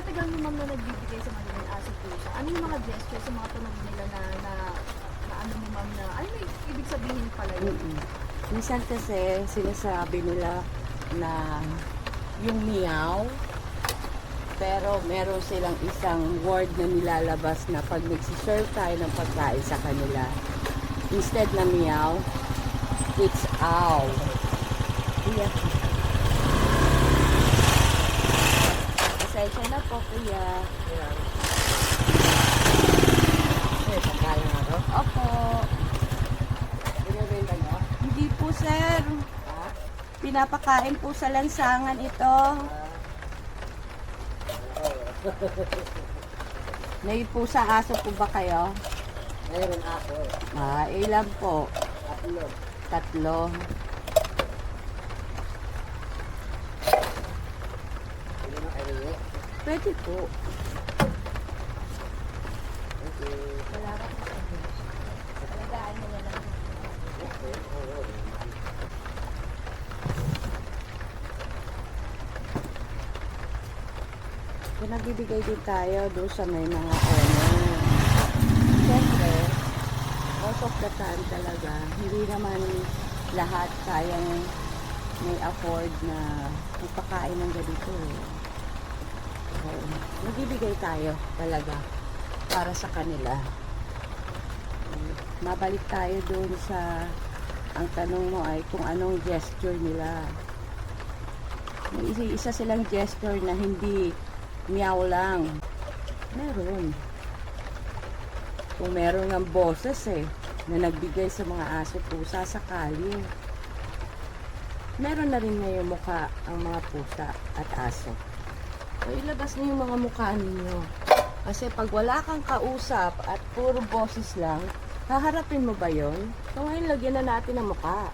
matagal mo ma'am na nagbibigay sa mga aso pusa, ano yung mga gestures sa mga tunog nila na ano mo ma'am na, ano yung ibig sabihin pala yun? Minsan kasi sinasabi nila na yung meow, pero meron silang isang word na nilalabas na pag nagsiserve tayo ng pagkain sa kanila, instead na meow, it's ow. Yeah. Pasensya na po, kuya. Pagkain ako? Opo. Binibenta nyo? Hindi po, sir. Pinapakain po sa lansangan ito. May pusa aso po ba kayo? Mayroon ako. Ilan po? 3. 3. Hindi mo kayo. Pwede po. Okay. Wala ka po sa dish. Alagaan mo na lang. Okay. Oo. Kung nagbibigay din tayo doon sa may mga owner. Siyempre, most of the time talaga, hindi naman lahat kayang may afford na ipakain ng ganito. So, nagbibigay tayo talaga para sa kanila. Mabalik tayo doon sa ang tanong mo ay kung anong gesture nila. May isa silang gesture na hindi meow lang. Meron. Kung meron ng boses na nagbigay sa mga aso pusa sa kalye. Meron na rin ngayong mukha ang mga pusa at aso. So, ilabas niyo yung mga mukha ninyo. Kasi pag wala kang kausap at puro boses lang, haharapin mo ba yon? So, ngayon lagyan na natin ang mukha.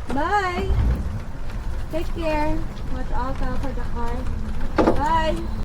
Bye! Take care! Watch out for the car. Bye!